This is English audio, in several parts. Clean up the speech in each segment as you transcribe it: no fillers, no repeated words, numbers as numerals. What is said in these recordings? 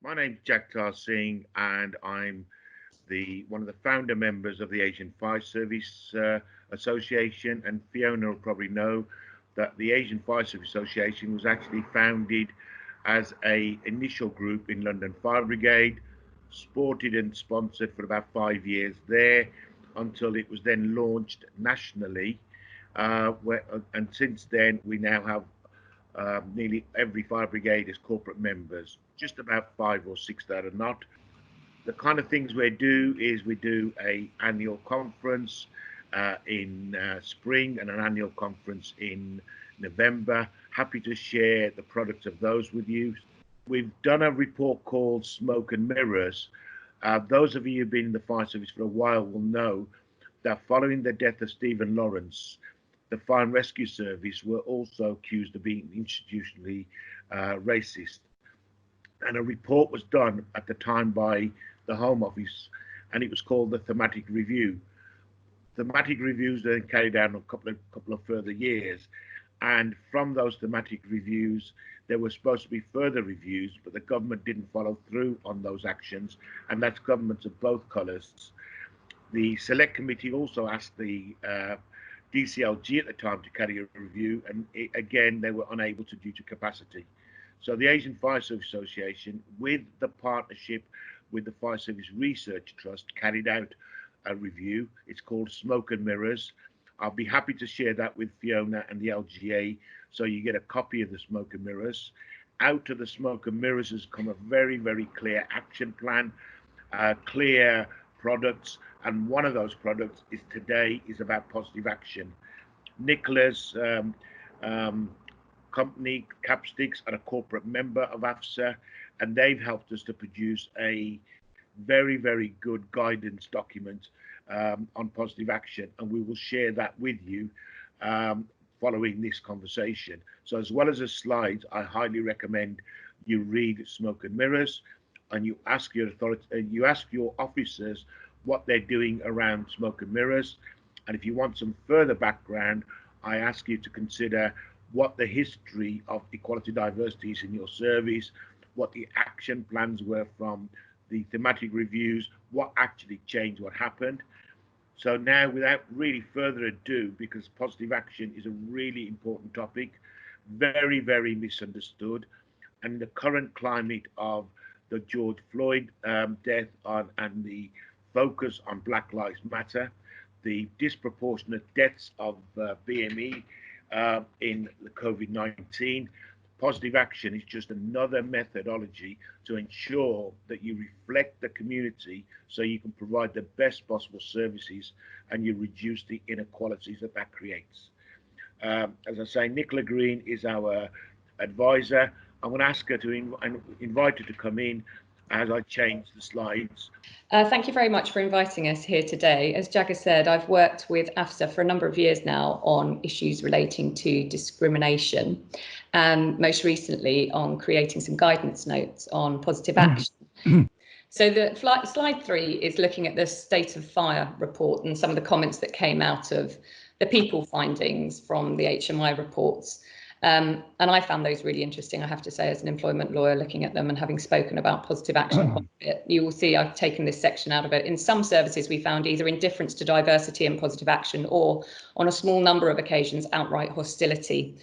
My name's Jagtar Singh, and I'm one of the founder members of the Asian Fire Service Association. And Fiona will probably know that the Asian Fire Service Association was actually founded as a initial group in London Fire Brigade, supported and sponsored for about 5 years there, until it was then launched nationally. And since then, we now have nearly every fire brigade is corporate members, just about 5 or 6 that are not. The kind of things we do is we do an annual conference in spring and an annual conference in November. Happy to share the products of those with you. We've done a report called Smoke and Mirrors. Those of you who've been in the fire service for a while will know that following the death of Stephen Lawrence, the Fire and Rescue Service were also accused of being institutionally racist. And a report was done at the time by the Home Office, and it was called the Thematic Review. Thematic reviews then carried out a couple of further years. And from those thematic reviews, there were supposed to be further reviews, but the government didn't follow through on those actions, and that's governments of both colours. The Select Committee also asked the DCLG at the time to carry a review, and again they were unable to due to capacity. So the Asian Fire Service Association, with the partnership with the Fire Service Research Trust, carried out a review. It's called Smoke and Mirrors. I'll be happy to share that with Fiona and the LGA, so you get a copy of the Smoke and Mirrors. Out of the Smoke and Mirrors has come a very, very clear action plan, clear products, and one of those products is about positive action. Nicola's company, Capsticks, are a corporate member of AFSA, and they've helped us to produce a very, very good guidance document on positive action, and we will share that with you following this conversation. So as well as the slides, I highly recommend you read Smoke and Mirrors, and you ask your officers what they're doing around Smoke and Mirrors. And if you want some further background, I ask you to consider what the history of equality diversity is in your service, what the action plans were from the thematic reviews, what actually changed, what happened. So now, without really further ado, because positive action is a really important topic, very, very misunderstood, and the current climate of the George Floyd death and the focus on Black Lives Matter, the disproportionate deaths of BME in the COVID-19, positive action is just another methodology to ensure that you reflect the community so you can provide the best possible services and you reduce the inequalities that creates. As I say, Nicola Green is our advisor. I'm going to ask her to invite her to come in as I change the slides. Thank you very much for inviting us here today. As Jagger said, I've worked with AFSA for a number of years now on issues relating to discrimination, and most recently on creating some guidance notes on positive action. So the slide 3 is looking at the State of Fire report and some of the comments that came out of the people findings from the HMI reports. And I found those really interesting, I have to say, as an employment lawyer, looking at them and having spoken about positive action quite a bit. You will see I've taken this section out of it. In some services, we found either indifference to diversity and positive action, or on a small number of occasions, outright hostility.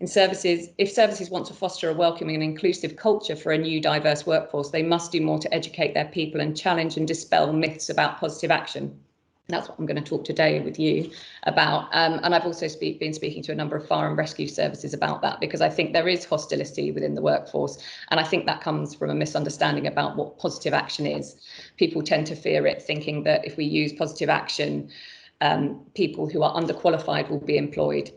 In services, if services want to foster a welcoming and inclusive culture for a new diverse workforce, they must do more to educate their people and challenge and dispel myths about positive action. That's what I'm going to talk today with you about. And I've also been speaking to a number of fire and rescue services about that, because I think there is hostility within the workforce. And I think that comes from a misunderstanding about what positive action is. People tend to fear it, thinking that if we use positive action, people who are underqualified will be employed.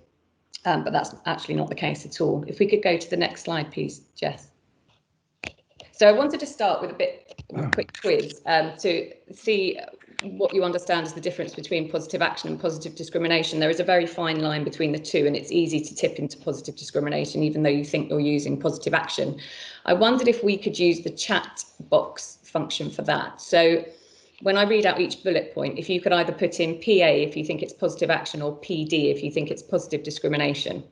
But that's actually not the case at all. If we could go to the next slide, please, Jess. So I wanted to start with a quick quiz to see what you understand is the difference between positive action and positive discrimination. There is a very fine line between the two, and it's easy to tip into positive discrimination, even though you think you're using positive action. I wondered if we could use the chat box function for that. So when I read out each bullet point, if you could either put in PA if you think it's positive action, or PD if you think it's positive discrimination.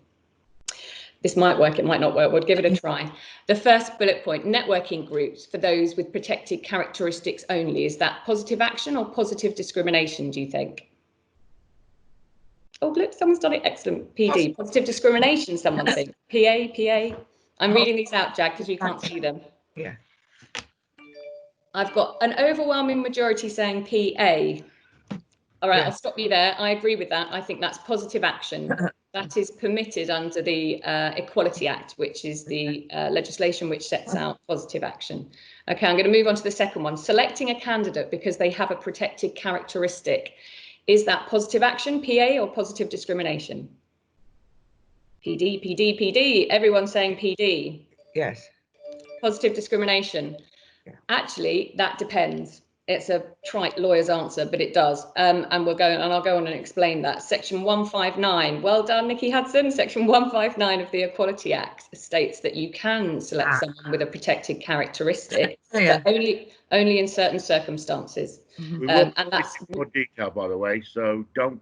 This might work, it might not work. We'll give it a try. The first bullet point, networking groups for those with protected characteristics only. Is that positive action or positive discrimination, do you think? Oh, look, someone's done it. Excellent. PD, positive discrimination, someone thinks. PA. I'm reading these out, Jag, because we can't see them. Yeah. I've got an overwhelming majority saying PA. All right, I'll stop you there. I agree with that. I think that's positive action. That is permitted under the Equality Act, which is the legislation which sets out positive action. Okay, I'm going to move on to the second one. Selecting a candidate because they have a protected characteristic. Is that positive action, PA, or positive discrimination? PD. Everyone's saying PD. Yes. Positive discrimination. Yeah. Actually, that depends. It's a trite lawyer's answer, but it does. And I'll go on and explain that. Section 159. Well done, Nikki Hudson. Section 159 of the Equality Act states that you can select someone with a protected characteristic, but only in certain circumstances. We will and that's more detail, by the way. So don't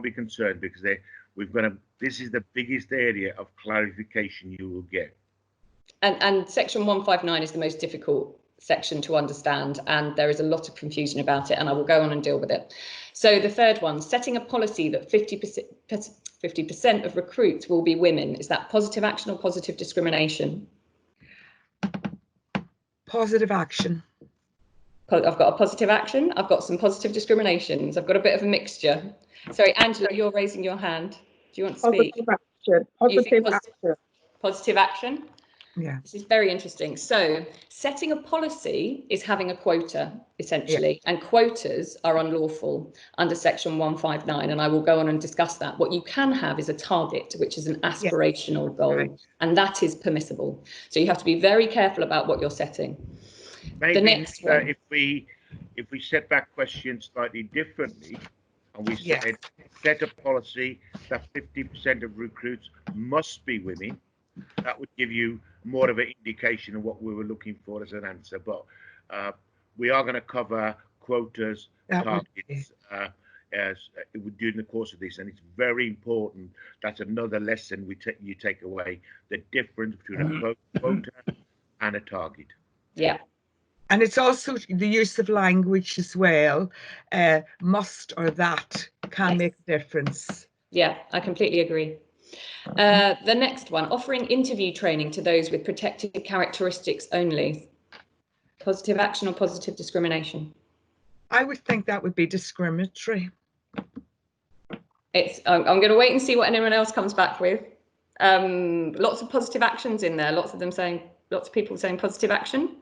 be concerned, because this is the biggest area of clarification you will get. And Section 159 is the most difficult section to understand, and there is a lot of confusion about it, and I will go on and deal with it. So the third one, setting a policy that 50% of recruits will be women. Is that positive action or positive discrimination? Positive action. I've got a positive action. I've got some positive discriminations. I've got a bit of a mixture. Sorry, Angela, you're raising your hand. Do you want to speak? Positive action. Positive action? Yeah. This is very interesting. So setting a policy is having a quota, essentially, and quotas are unlawful under Section 159, and I will go on and discuss that. What you can have is a target, which is an aspirational goal, and that is permissible. So you have to be very careful about what you're setting. Maybe the next one. If we set that question slightly differently, and we said set a policy that 50% of recruits must be women, that would give you more of an indication of what we were looking for as an answer. But we are going to cover quotas, targets, as during the course of this, and it's very important. That's another lesson you take away: the difference between a quota and a target. Yeah. And it's also the use of language as well. Must or that can make a difference. Yeah, I completely agree. The next one, offering interview training to those with protected characteristics only. Positive action or positive discrimination? I would think that would be discriminatory. I'm going to wait and see what anyone else comes back with. Lots of positive actions in there. Lots of people saying positive action.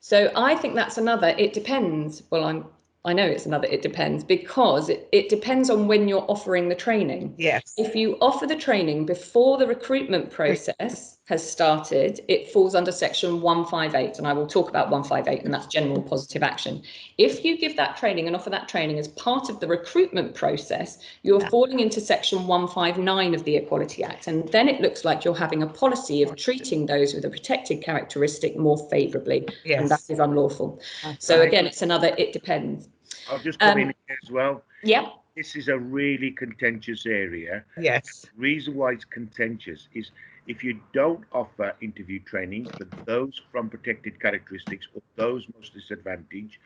So I think that's another, it depends. Well, I know it's another, it depends, because it depends on when you're offering the training. Yes. If you offer the training before the recruitment process has started, it falls under Section 158, and I will talk about 158, and that's general positive action. If you give that training and offer that training as part of the recruitment process, you're falling into Section 159 of the Equality Act, and then it looks like you're having a policy of treating those with a protected characteristic more favourably, and that is unlawful. So again, it's another, it depends. I'll just come in here as well. Yeah. This is a really contentious area. Yes. The reason why it's contentious is if you don't offer interview training for those from protected characteristics or those most disadvantaged,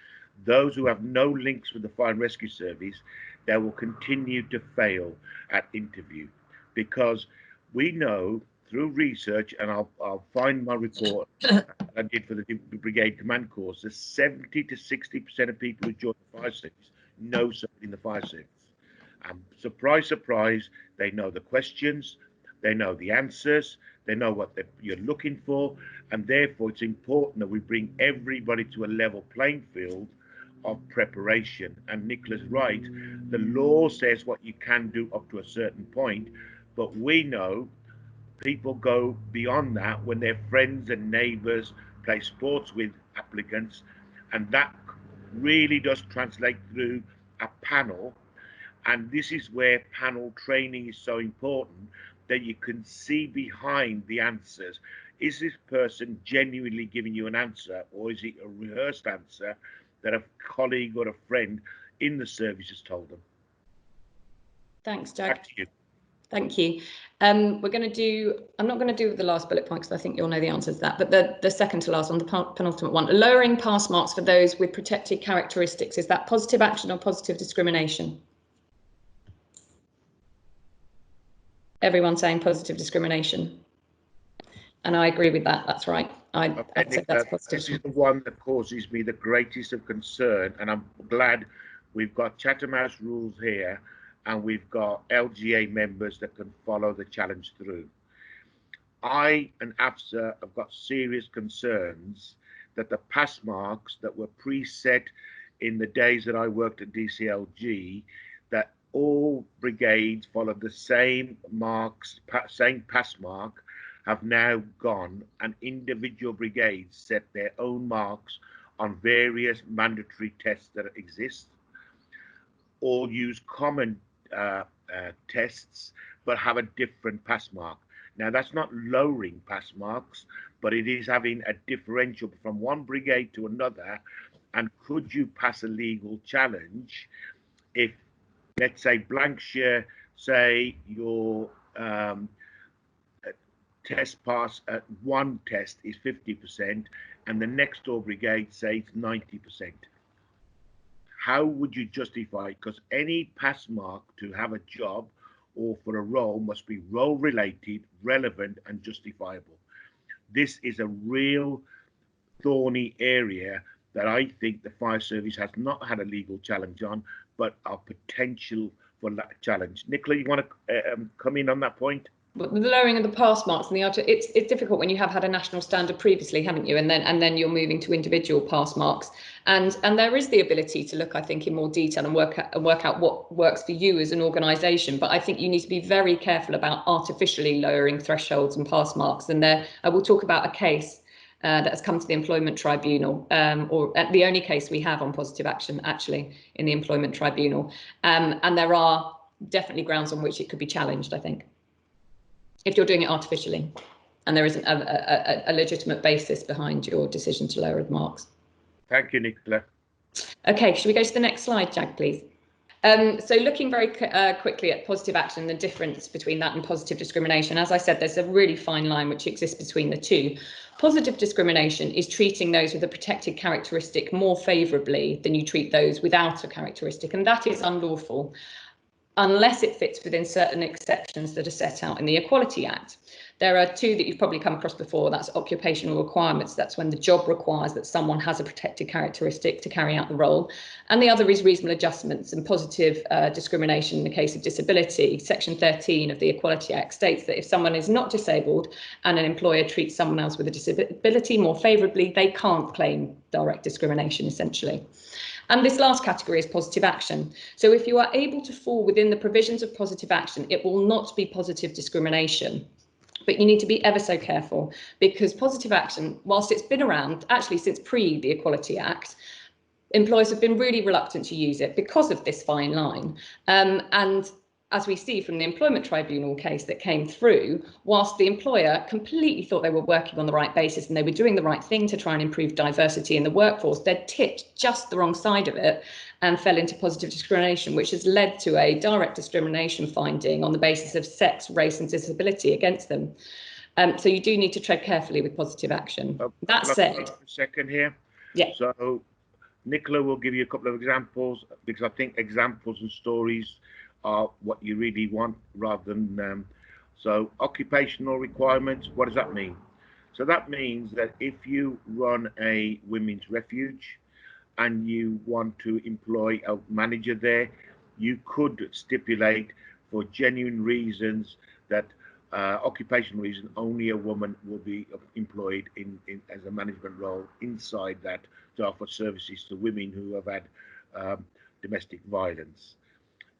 those who have no links with the Fire and Rescue Service, they will continue to fail at interview, because we know through research, and I'll find my report I did for the Brigade Command course, that 70 to 60% of people who join the fire service know somebody in the fire service. Surprise, surprise, they know the questions, they know the answers, they know what you're looking for, and therefore it's important that we bring everybody to a level playing field of preparation. And Nicola's right, the law says what you can do up to a certain point, but we know people go beyond that when their friends and neighbours play sports with applicants, and that really does translate through a panel. And this is where panel training is so important, that you can see behind the answers. Is this person genuinely giving you an answer, or is it a rehearsed answer that a colleague or a friend in the service has told them? Thanks, Jag. Back to you. Thank you. I'm not going to do the last bullet point because I think you'll know the answer to that, but the second to last on the penultimate one, lowering pass marks for those with protected characteristics, is that positive action or positive discrimination? Everyone saying positive discrimination. And I agree with that, that's right. I'd say that's positive. This is the one that causes me the greatest of concern, and I'm glad we've got Chatham House rules here, and we've got LGA members that can follow the challenge through. I and AFSA have got serious concerns that the pass marks that were preset in the days that I worked at DCLG, that all brigades followed the same marks, same pass mark, have now gone, and individual brigades set their own marks on various mandatory tests that exist, or use common tests but have a different pass mark. Now, that's not lowering pass marks, but it is having a differential from one brigade to another. And could you pass a legal challenge if, let's say, Blankshire, say your test pass at one test is 50% and the next door brigade says 90%? How would you justify it? Because any pass mark to have a job or for a role must be role related, relevant and justifiable. This is a real thorny area that I think the fire service has not had a legal challenge on, but are potential for that challenge. Nicola, you want to come in on that point? But the lowering of the pass marks and it's difficult when you have had a national standard previously, haven't you? And then you're moving to individual pass marks. And there is the ability to look, I think, in more detail and work out what works for you as an organisation. But I think you need to be very careful about artificially lowering thresholds and pass marks. And I will talk about a case that has come to the Employment Tribunal, or the only case we have on positive action actually in the Employment Tribunal. And there are definitely grounds on which it could be challenged, I think, if you're doing it artificially and there isn't a legitimate basis behind your decision to lower the marks. Thank you, Nicola. Okay, should we go to the next slide, Jag, please? So looking very quickly at positive action, the difference between that and positive discrimination. As I said, there's a really fine line which exists between the two. Positive discrimination is treating those with a protected characteristic more favourably than you treat those without a characteristic, and that is unlawful unless it fits within certain exceptions that are set out in the Equality Act. There are two that you've probably come across before. That's occupational requirements. That's when the job requires that someone has a protected characteristic to carry out the role. And the other is reasonable adjustments and positive discrimination in the case of disability. Section 13 of the Equality Act states that if someone is not disabled and an employer treats someone else with a disability more favourably, they can't claim direct discrimination, essentially. And this last category is positive action. So if you are able to fall within the provisions of positive action, it will not be positive discrimination. But you need to be ever so careful, because positive action, whilst it's been around actually since pre the Equality Act, employers have been really reluctant to use it because of this fine line. And as we see from the Employment Tribunal case that came through, whilst the employer completely thought they were working on the right basis and they were doing the right thing to try and improve diversity in the workforce, they'd tipped just the wrong side of it and fell into positive discrimination, which has led to a direct discrimination finding on the basis of sex, race and disability against them. So you do need to tread carefully with positive action. That said, a second here. Yeah. So Nicola will give you a couple of examples, because I think examples and stories are what you really want, rather than so occupational requirements. What does that mean? So that means that if you run a women's refuge and you want to employ a manager there, you could stipulate for genuine reasons that occupational reason, only a woman will be employed in as a management role inside that, to offer services to women who have had domestic violence.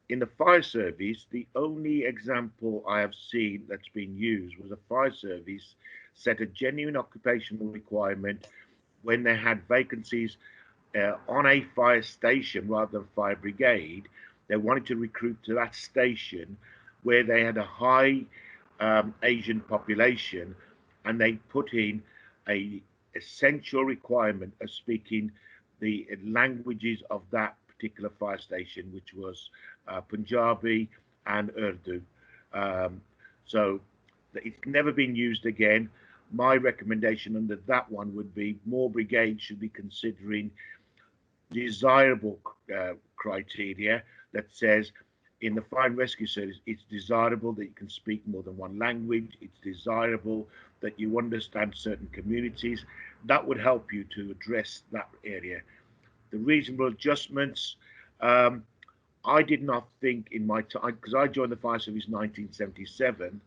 In the fire service, the only example I have seen that's been used was a fire service set a genuine occupational requirement when they had vacancies on a fire station rather than fire brigade. They wanted to recruit to that station where they had a high Asian population, and they put in a essential requirement of speaking the languages of that particular fire station, which was Punjabi and Urdu. So it's never been used again. My recommendation under that one would be more brigades should be considering desirable criteria that says in the fire and rescue service, it's desirable that you can speak more than one language. It's desirable that you understand certain communities. That would help you to address that area. The reasonable adjustments, I did not think in my time, because I joined the fire service in 1977,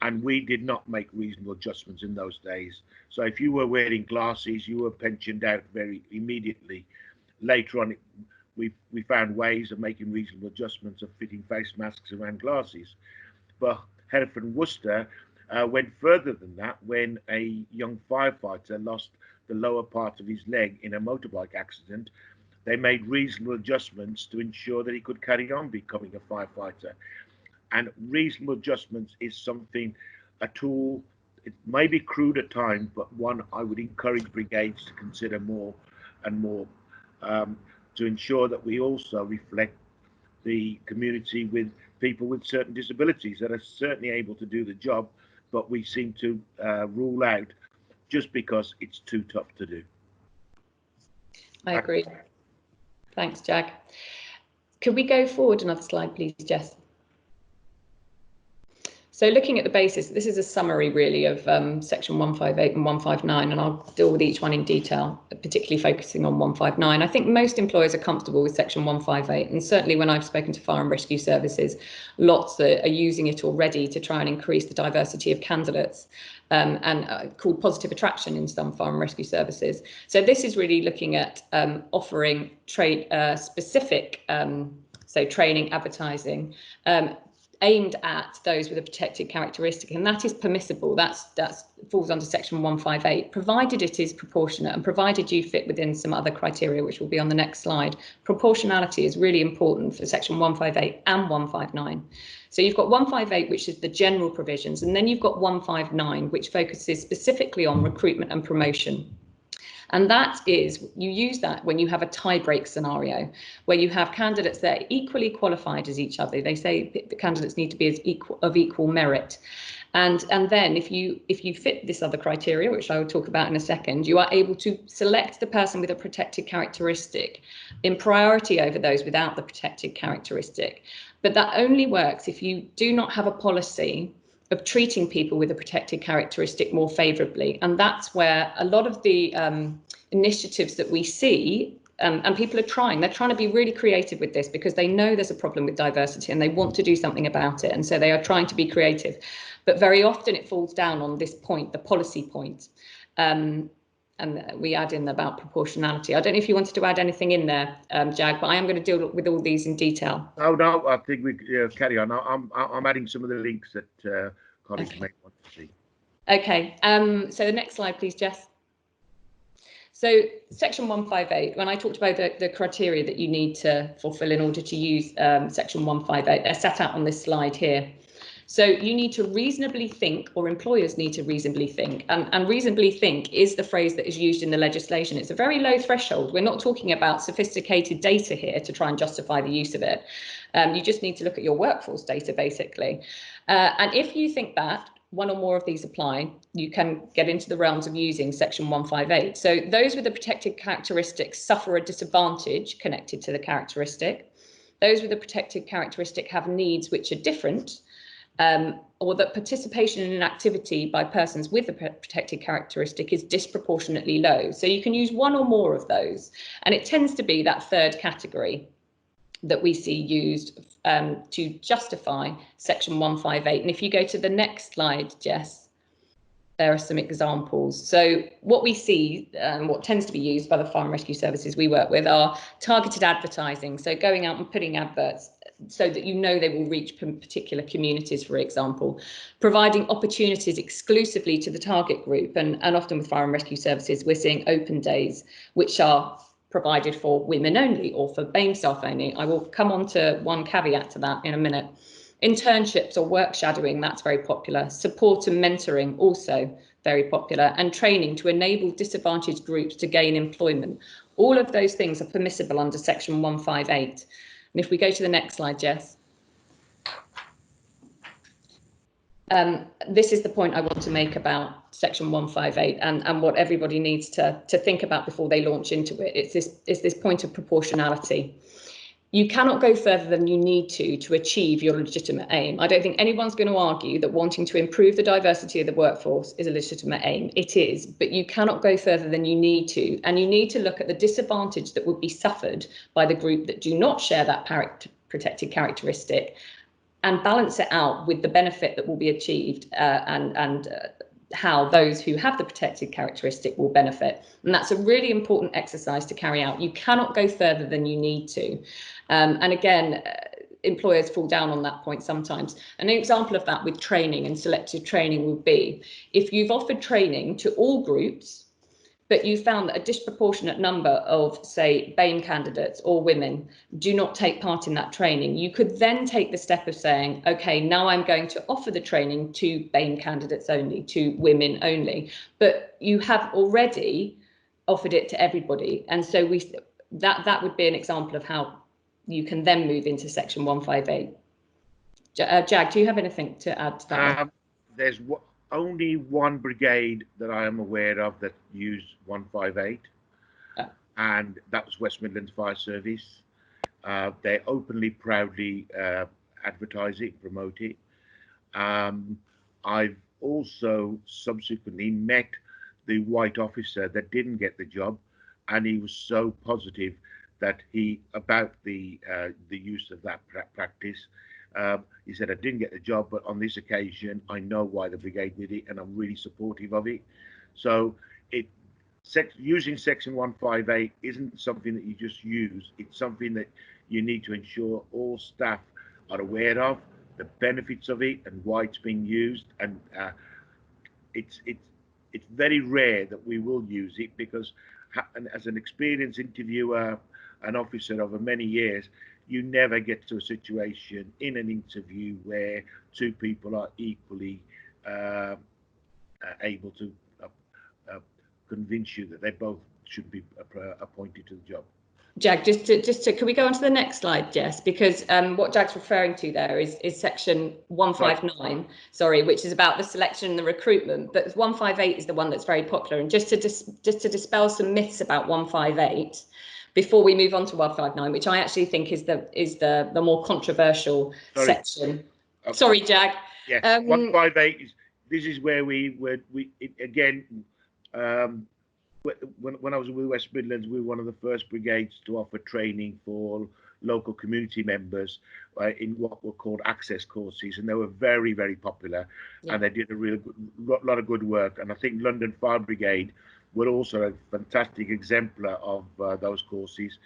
and we did not make reasonable adjustments in those days. So if you were wearing glasses, you were pensioned out very immediately. Later on, we found ways of making reasonable adjustments of fitting face masks around glasses. But Hereford and Worcester went further than that when a young firefighter lost the lower part of his leg in a motorbike accident. They made reasonable adjustments to ensure that he could carry on becoming a firefighter. And reasonable adjustments is something, a tool, it may be crude at times, but one I would encourage brigades to consider more and more, to ensure that we also reflect the community with people with certain disabilities that are certainly able to do the job, but we seem to rule out just because it's too tough to do. I agree. Thanks, Jag. Could we go forward another slide, please, Jess? So looking at the basis, this is a summary really of section 158 and 159, and I'll deal with each one in detail, particularly focusing on 159. I think most employers are comfortable with section 158, and certainly when I've spoken to fire and rescue services, lots are using it already to try and increase the diversity of candidates, and called positive attraction in some fire and rescue services. So this is really looking at offering specific, so training, advertising, aimed at those with a protected characteristic, and that is permissible. That falls under section 158, provided it is proportionate and provided you fit within some other criteria, which will be on the next slide. Proportionality is really important for section 158 and 159. So you've got 158, which is the general provisions, and then you've got 159, which focuses specifically on recruitment and promotion. And that is, you use that when you have a tie-break scenario, where you have candidates that are equally qualified as each other. They say the candidates need to be of equal merit. And then if you fit this other criteria, which I will talk about in a second, you are able to select the person with a protected characteristic in priority over those without the protected characteristic. But that only works if you do not have a policy of treating people with a protected characteristic more favourably. And that's where a lot of the initiatives that we see, and people are trying, they're trying to be really creative with this because they know there's a problem with diversity and they want to do something about it. And so they are trying to be creative. But very often it falls down on this point, the policy point. And we add in about proportionality. I don't know if you wanted to add anything in there, Jag, but I am going to deal with all these in detail. Oh, no, I think we carry on. I'm adding some of the links that colleagues may want to see. Okay, so the next slide, please, Jess. So section 158, when I talked about the criteria that you need to fulfill in order to use section 158, they're set out on this slide here. So you need to reasonably think, or employers need to reasonably think, and reasonably think is the phrase that is used in the legislation. It's a very low threshold. We're not talking about sophisticated data here to try and justify the use of it. You just need to look at your workforce data, basically. And if you think that one or more of these apply, you can get into the realms of using section 158. So those with a protected characteristic suffer a disadvantage connected to the characteristic. Those with a protected characteristic have needs which are different, or that participation in an activity by persons with a protected characteristic is disproportionately low. So you can use one or more of those, and it tends to be that third category that we see used to justify section 158. And if you go to the next slide, Jess, there are some examples. So what we see, what tends to be used by the fire and rescue services we work with, are targeted advertising. So going out and putting adverts so that you know they will reach particular communities, for example, providing opportunities exclusively to the target group. And often with fire and rescue services, we're seeing open days, which are provided for women only or for BAME staff only. I will come on to one caveat to that in a minute. Internships or work shadowing, that's very popular. Support and mentoring, also very popular. And training to enable disadvantaged groups to gain employment. All of those things are permissible under section 158. And if we go to the next slide, Jess. This is the point I want to make about Section 158 and what everybody needs to think about before they launch into it. It's this point of proportionality. You cannot go further than you need to achieve your legitimate aim. I don't think anyone's going to argue that wanting to improve the diversity of the workforce is a legitimate aim. It is, but you cannot go further than you need to. And you need to look at the disadvantage that would be suffered by the group that do not share that protected characteristic and balance it out with the benefit that will be achieved and how those who have the protected characteristic will benefit. And that's a really important exercise to carry out. You cannot go further than you need to. And again, employers fall down on that point sometimes. An example of that with training and selective training would be if you've offered training to all groups, but you found that a disproportionate number of, say, BAME candidates or women do not take part in that training, you could then take the step of saying, OK, now I'm going to offer the training to BAME candidates only, to women only. But you have already offered it to everybody. And so that would be an example of how you can then move into Section 158. Jag, do you have anything to add to that? There's only one brigade that I am aware of that used 158, and that was West Midlands Fire Service. They openly, proudly advertise it, promote it. I've also subsequently met the white officer that didn't get the job, and he was so positive that about the use of that practice. He said, I didn't get the job, but on this occasion, I know why the brigade did it, and I'm really supportive of it. So using Section 158 isn't something that you just use. It's something that you need to ensure all staff are aware of, the benefits of it and why it's being used. And it's very rare that we will use it because as an experienced interviewer, an officer over many years, you never get to a situation in an interview where two people are equally able to convince you that they both should be appointed to the job. Jag, just to can we go on to the next slide, Jess? Because what Jag's referring to there is Section 159, sorry, which is about the selection and the recruitment. But 158 is the one that's very popular. And just to dispel some myths about 158. Before we move on to 159, which I actually think is the more controversial section. Okay. Sorry, Jag. Yeah, 158 this is where we again. When I was with West Midlands, we were one of the first brigades to offer training for local community members in what were called access courses, and they were very, very popular, and they did a lot of good work. And I think London Fire Brigade were also a fantastic exemplar of those courses.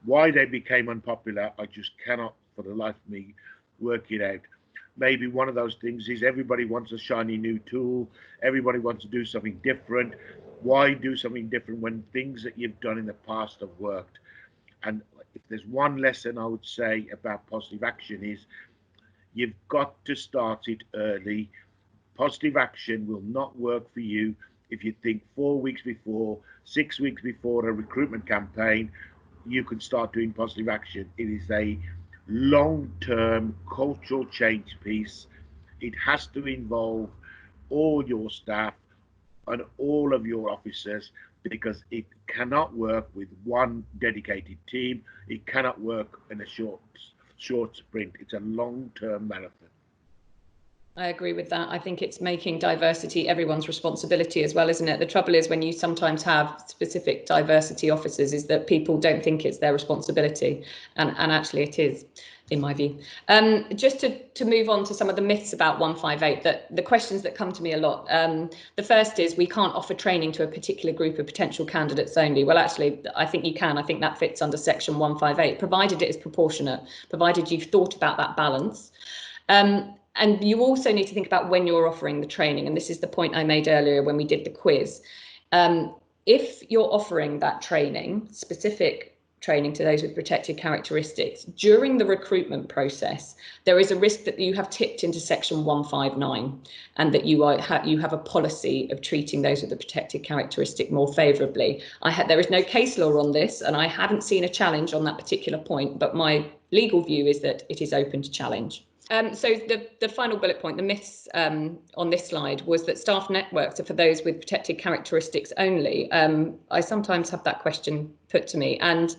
Why they became unpopular, I just cannot, for the life of me, work it out. Maybe one of those things is everybody wants a shiny new tool. Everybody wants to do something different. Why do something different when things that you've done in the past have worked? And if there's one lesson I would say about positive action is you've got to start it early. Positive action will not work for you if you think 4 weeks before, 6 weeks before a recruitment campaign, you can start doing positive action. It is a long-term cultural change piece. It has to involve all your staff and all of your officers, because it cannot work with one dedicated team. It cannot work in a short sprint. It's a long-term marathon. I agree with that. I think it's making diversity everyone's responsibility as well, isn't it? The trouble is when you sometimes have specific diversity officers is that people don't think it's their responsibility, and actually it is, in my view. Just to move on to some of the myths about 158, that the questions that come to me a lot. The first is we can't offer training to a particular group of potential candidates only. Well, actually, I think you can. I think that fits under Section 158, provided it is proportionate, provided you've thought about that balance. And you also need to think about when you're offering the training. And this is the point I made earlier when we did the quiz. If you're offering that training, specific training to those with protected characteristics, during the recruitment process, there is a risk that you have tipped into Section 159 and that you have a policy of treating those with the protected characteristic more favourably. There is no case law on this, and I haven't seen a challenge on that particular point, but my legal view is that it is open to challenge. So the final bullet point, the myths on this slide, was that staff networks are for those with protected characteristics only. I sometimes have that question put to me, and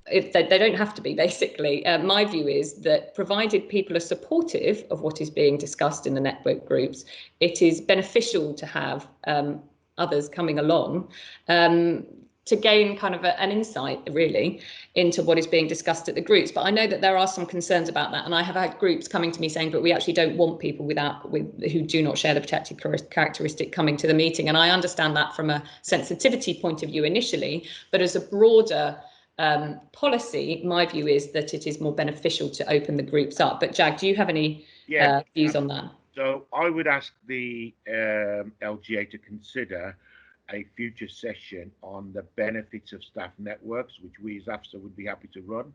they don't have to be, basically. My view is that provided people are supportive of what is being discussed in the network groups, it is beneficial to have others coming along to gain kind of an insight, really, into what is being discussed at the groups. But I know that there are some concerns about that, and I have had groups coming to me saying, but we actually don't want people who do not share the protected characteristic coming to the meeting. And I understand that from a sensitivity point of view initially, but as a broader policy, my view is that it is more beneficial to open the groups up. But Jag, do you have any views on that? So I would ask the LGA to consider a future session on the benefits of staff networks, which we as AFSA would be happy to run.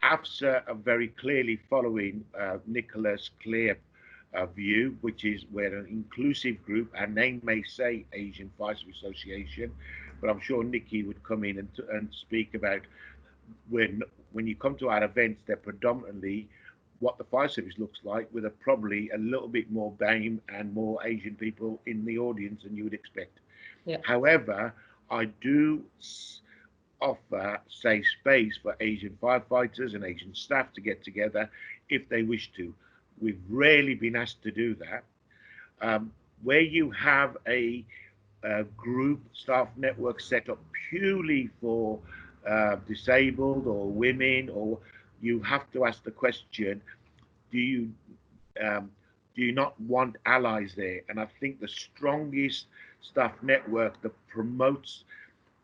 AFSA are very clearly following Nicola's clear view, which is we're an inclusive group. Our name may say Asian Fire Service Association, but I'm sure Nikki would come in and speak about when you come to our events, they're predominantly what the fire service looks like, with probably a little bit more BAME and more Asian people in the audience than you would expect. Yeah. However, I do offer safe space for Asian firefighters and Asian staff to get together if they wish to. We've rarely been asked to do that. Where you have a group staff network set up purely for disabled or women, or you have to ask the question, do you not want allies there? And I think the strongest staff network that promotes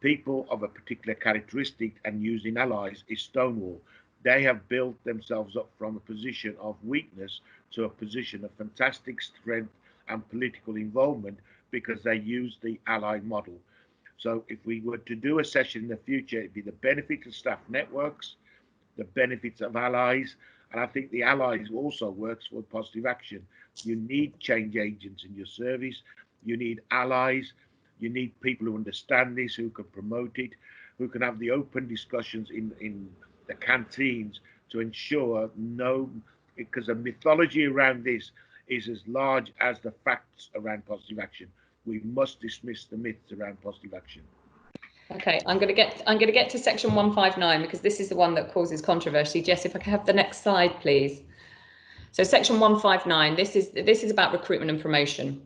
people of a particular characteristic and using allies is Stonewall. They have built themselves up from a position of weakness to a position of fantastic strength and political involvement because they use the ally model. So if we were to do a session in the future, it'd be the benefits of staff networks, the benefits of allies, and I think the allies also works for positive action. You need change agents in your service, you need allies, you need people who understand this, who can promote it, who can have the open discussions in the canteens to ensure because the mythology around this is as large as the facts around positive action. We must dismiss the myths around positive action. Okay, I'm going to get to section 159 because this is the one that causes controversy. Jess, if I could have the next slide, please. So section 159, this is about recruitment and promotion.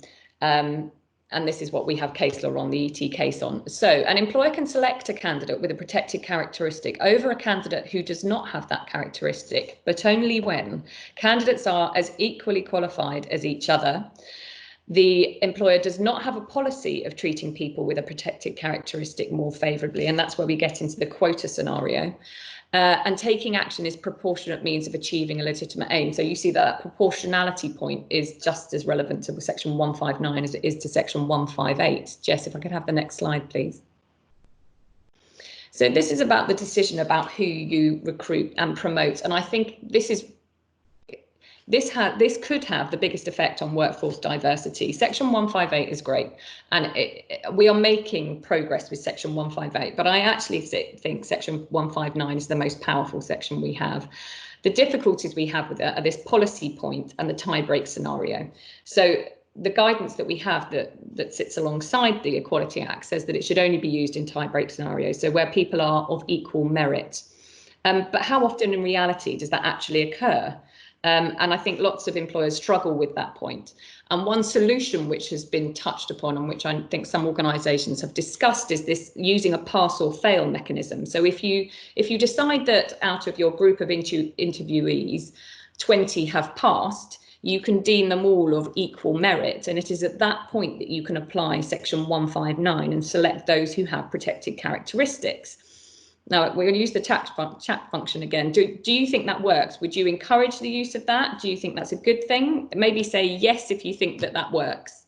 And this is what we have case law on, the ET case on. So an employer can select a candidate with a protected characteristic over a candidate who does not have that characteristic, but only when candidates are as equally qualified as each other. The employer does not have a policy of treating people with a protected characteristic more favourably, and that's where we get into the quota scenario. And taking action is proportionate means of achieving a legitimate aim. So you see that proportionality point is just as relevant to section 159 as it is to section 158. Jess, if I could have the next slide, please. So this is about the decision about who you recruit and promote. And I think this could have the biggest effect on workforce diversity. Section 158 is great, and we are making progress with section 158, but I actually think section 159 is the most powerful section we have. The difficulties we have with it are this policy point and the tie-break scenario. So the guidance that we have that sits alongside the Equality Act says that it should only be used in tie-break scenarios, so where people are of equal merit. But how often in reality does that actually occur? And I think lots of employers struggle with that point. And one solution which has been touched upon and which I think some organisations have discussed is this using a pass or fail mechanism. So if you decide that out of your group of interviewees, 20 have passed, you can deem them all of equal merit. And it is at that point that you can apply section 159 and select those who have protected characteristics. Now, we're going to use the chat function again. Do you think that works? Would you encourage the use of that? Do you think that's a good thing? Maybe say yes if you think that works.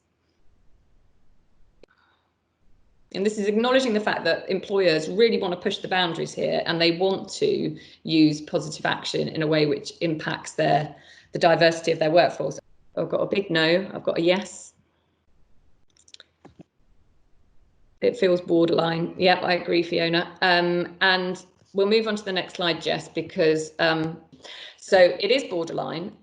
And this is acknowledging the fact that employers really want to push the boundaries here, and they want to use positive action in a way which impacts the diversity of their workforce. I've got a big no, I've got a yes. It feels borderline. Yep, I agree, Fiona. And We'll move on to the next slide, Jess, because so it is borderline,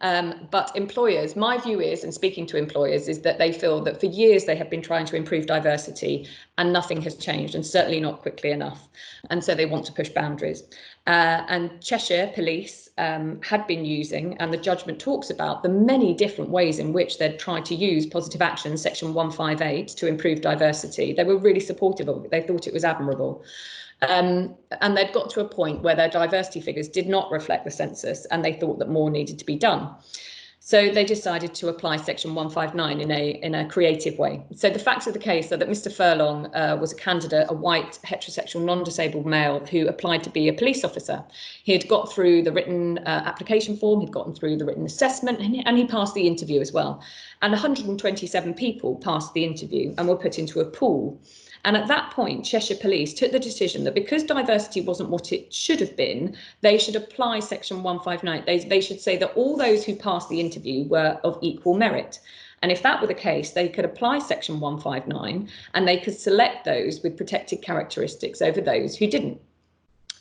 but employers, my view is, and speaking to employers, is that they feel that for years they have been trying to improve diversity and nothing has changed, and certainly not quickly enough. And so they want to push boundaries. And Cheshire Police had been using, and the judgment talks about the many different ways in which they'd tried to use positive action, section 158, to improve diversity. They were really supportive of it. They thought it was admirable. And they'd got to a point where their diversity figures did not reflect the census, and they thought that more needed to be done. So they decided to apply section 159 in a creative way. So the facts of the case are that Mr. Furlong was a candidate, a white heterosexual non-disabled male who applied to be a police officer. He had got through the written application form, he'd gotten through the written assessment, and he passed the interview as well. And 127 people passed the interview and were put into a pool. And at that point, Cheshire Police took the decision that because diversity wasn't what it should have been, they should apply section 159. They should say that all those who passed the interview were of equal merit. And if that were the case, they could apply section 159 and they could select those with protected characteristics over those who didn't.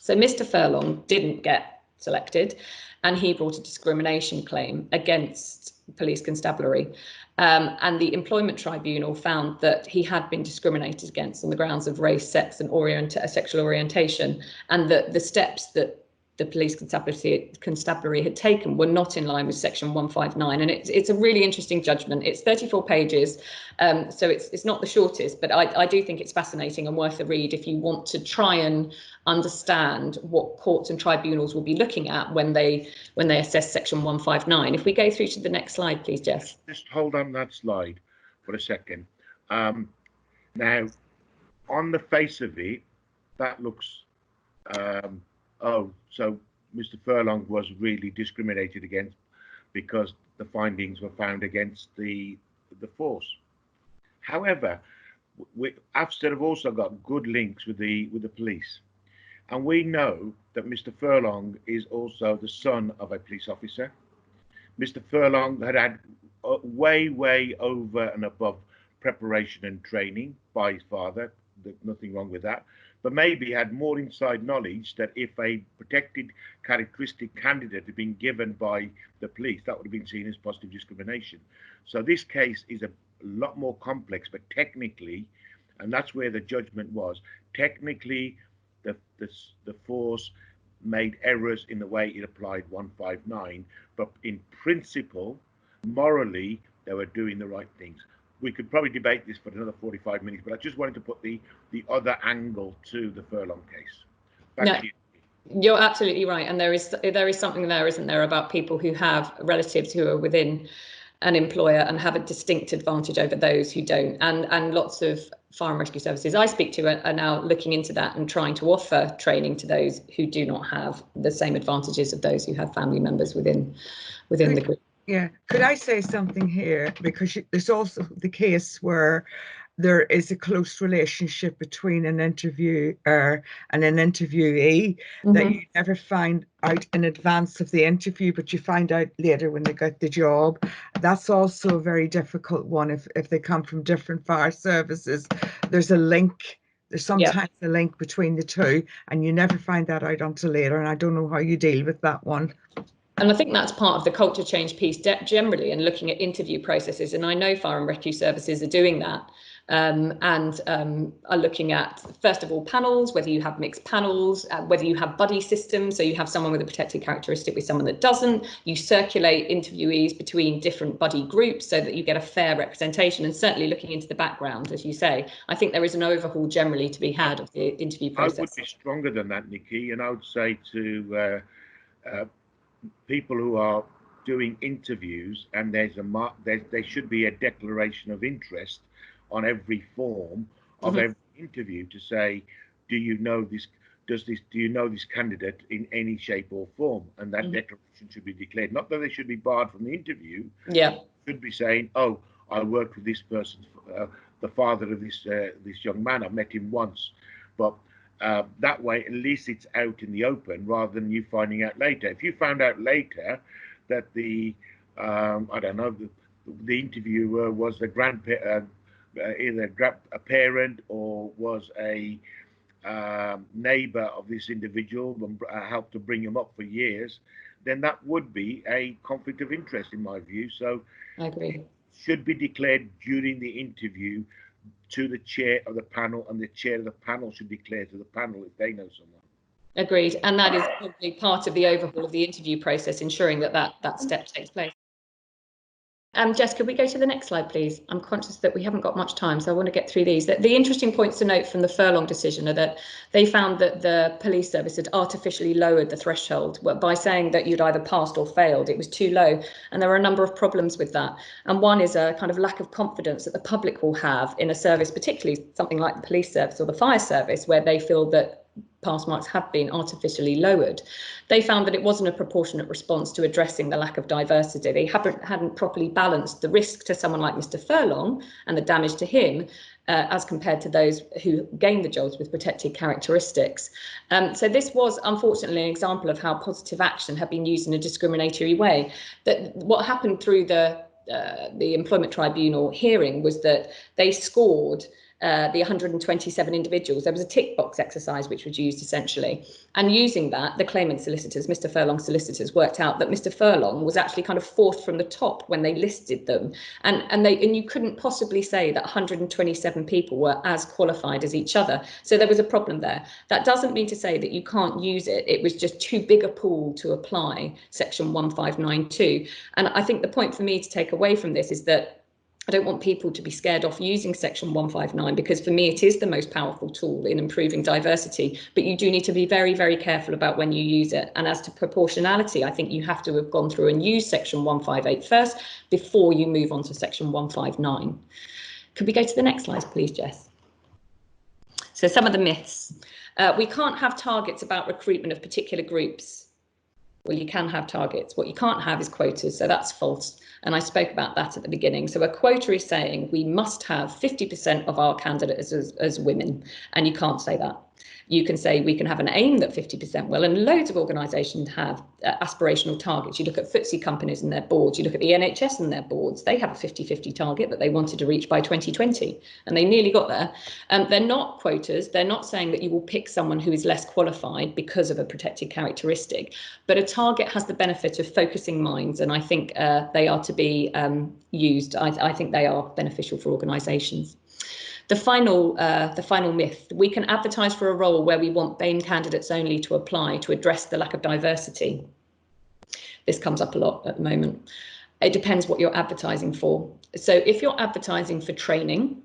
So Mr. Furlong didn't get selected, and he brought a discrimination claim against police constabulary. And the employment tribunal found that he had been discriminated against on the grounds of race, sex and sexual orientation, and that the steps that the police constabulary had taken were not in line with section 159. And it's a really interesting judgment. It's 34 pages, so it's not the shortest, but I do think it's fascinating and worth a read if you want to try and understand what courts and tribunals will be looking at when they assess section 159. If we go through to the next slide, please, Jess. Just hold on that slide for a second. Now, on the face of it, that looks oh, so Mr. Furlong was really discriminated against because the findings were found against the force. However, AFSA have also got good links with the police, and we know that Mr. Furlong is also the son of a police officer. Mr. Furlong had way over and above preparation and training by his father. There's nothing wrong with that. But maybe had more inside knowledge that if a protected characteristic candidate had been given by the police, that would have been seen as positive discrimination. So this case is a lot more complex, but technically, and that's where the judgment was, technically the force made errors in the way it applied 159, but in principle, morally, they were doing the right things. We could probably debate this for another 45 minutes, but I just wanted to put the other angle to the Furlong case. Back to you. You're absolutely right, and there is something there, isn't there, about people who have relatives who are within an employer and have a distinct advantage over those who don't, and lots of fire and rescue services I speak to are now looking into that and trying to offer training to those who do not have the same advantages of those who have family members within the group. Yeah, could I say something here? Because there's also the case where there is a close relationship between an interviewer and an interviewee that you never find out in advance of the interview, but you find out later when they get the job. That's also a very difficult one if they come from different fire services. There's a link. There's sometimes a link between the two, and you never find that out until later. And I don't know how you deal with that one. And I think that's part of the culture change piece generally, and looking at interview processes. And I know fire and rescue services are doing that, and are looking at, first of all, panels, whether you have mixed panels, whether you have buddy systems, so you have someone with a protected characteristic with someone that doesn't. You circulate interviewees between different buddy groups so that you get a fair representation, and certainly looking into the background, as you say. I think there is an overhaul generally to be had of the interview process. I would be stronger than that, Nikki, and I would say to people who are doing interviews, and there should be a declaration of interest on every form of every interview to say, do you know this candidate in any shape or form? And that declaration should be declared. Not that they should be barred from the interview. Yeah, should be saying, oh, I worked with this person, the father of this young man. I've met him once, but that way, at least it's out in the open rather than you finding out later. If you found out later that the interviewer was a grandparent, either a parent or was a neighbour of this individual and helped to bring him up for years, then that would be a conflict of interest in my view. So I agree. It should be declared during the interview to the chair of the panel, and the chair of the panel should declare to the panel if they know someone. Agreed. And that is probably part of the overhaul of the interview process, ensuring that that step takes place. Jess, could we go to the next slide, please? I'm conscious that we haven't got much time, so I want to get through these. The interesting points to note from the Furlong decision are that they found that the police service had artificially lowered the threshold by saying that you'd either passed or failed. It was too low, and there are a number of problems with that. And one is a kind of lack of confidence that the public will have in a service, particularly something like the police service or the fire service, where they feel that pass marks have been artificially lowered. They found that it wasn't a proportionate response to addressing the lack of diversity. They hadn't properly balanced the risk to someone like Mr. Furlong and the damage to him as compared to those who gained the jobs with protected characteristics. So this was unfortunately an example of how positive action had been used in a discriminatory way. That what happened through the Employment Tribunal hearing was that they scored the 127 individuals. There was a tick box exercise which was used essentially, and using that, the claimant solicitors, Mr. Furlong's solicitors, worked out that Mr. Furlong was actually kind of fourth from the top when they listed them, and you couldn't possibly say that 127 people were as qualified as each other. So there was a problem there. That doesn't mean to say that you can't use it. It was just too big a pool to apply Section 1592. And I think the point for me to take away from this is that I don't want people to be scared off using Section 159, because for me it is the most powerful tool in improving diversity, but you do need to be very, very careful about when you use it. And as to proportionality, I think you have to have gone through and used Section 158 first before you move on to Section 159. Could we go to the next slide, please, Jess? So some of the myths. We can't have targets about recruitment of particular groups. Well, you can have targets. What you can't have is quotas, so that's false. And I spoke about that at the beginning. So a quota is saying we must have 50% of our candidates as women, and you can't say that. You can say we can have an aim that 50% will, and loads of organisations have aspirational targets. You look at FTSE companies and their boards, you look at the NHS and their boards, they have a 50-50 target that they wanted to reach by 2020, and they nearly got there. They're not quotas, they're not saying that you will pick someone who is less qualified because of a protected characteristic, but a target has the benefit of focusing minds, and I think they are to be used. I think they are beneficial for organisations. The final myth: we can advertise for a role where we want BAME candidates only to apply to address the lack of diversity. This comes up a lot at the moment. It depends what you're advertising for. So if you're advertising for training,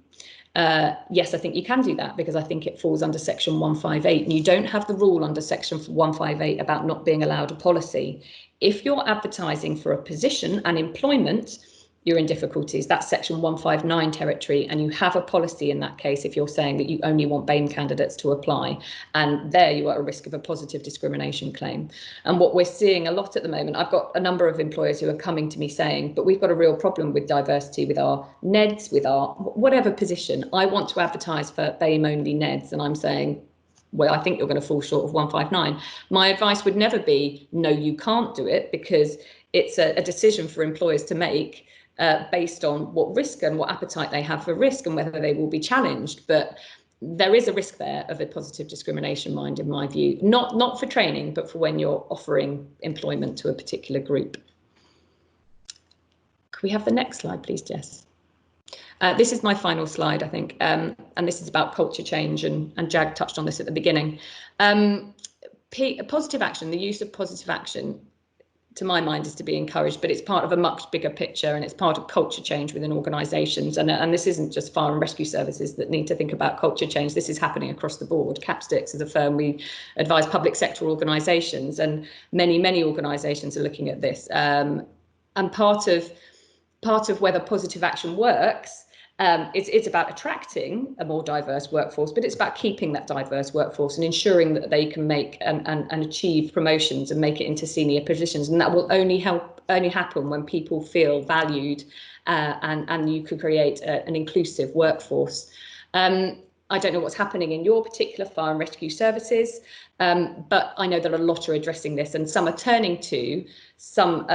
yes, I think you can do that, because I think it falls under Section 158, and you don't have the rule under Section 158 about not being allowed a policy. If you're advertising for a position and employment, you're in difficulties. That's Section 159 territory, and you have a policy in that case if you're saying that you only want BAME candidates to apply, and there you are at risk of a positive discrimination claim. And what we're seeing a lot at the moment, I've got a number of employers who are coming to me saying, but we've got a real problem with diversity with our NEDs, with our whatever position. I want to advertise for BAME only NEDs, and I'm saying, well, I think you're going to fall short of 159. My advice would never be, no, you can't do it, because it's a decision for employers to make based on what risk and what appetite they have for risk and whether they will be challenged. But there is a risk there of a positive discrimination mind, in my view, not for training, but for when you're offering employment to a particular group. Could we have the next slide, please, Jess? This is my final slide, I think, and this is about culture change, and Jag touched on this at the beginning. Positive action, the use of positive action, to my mind, is to be encouraged, but it's part of a much bigger picture, and it's part of culture change within organisations. And this isn't just fire and rescue services that need to think about culture change. This is happening across the board. Capsticks is a firm, we advise public sector organisations, and many organisations are looking at this. And part of whether positive action works, it's about attracting a more diverse workforce, but it's about keeping that diverse workforce and ensuring that they can make and achieve promotions and make it into senior positions. And that will only happen when people feel valued, and you can create an inclusive workforce. I don't know what's happening in your particular fire and rescue services, But I know that a lot are addressing this, and some are turning to, some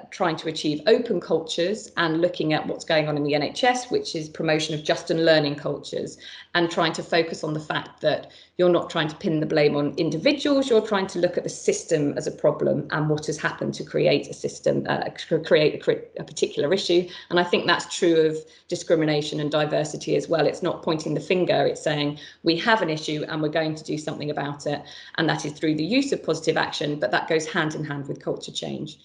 trying to achieve open cultures and looking at what's going on in the NHS, which is promotion of just and learning cultures, and trying to focus on the fact that you're not trying to pin the blame on individuals, you're trying to look at the system as a problem and what has happened to create a system, create a particular issue. And I think that's true of discrimination and diversity as well. It's not pointing the finger, it's saying we have an issue and we're going to do something about it. And that is through the use of positive action, but that goes hand in hand with culture change.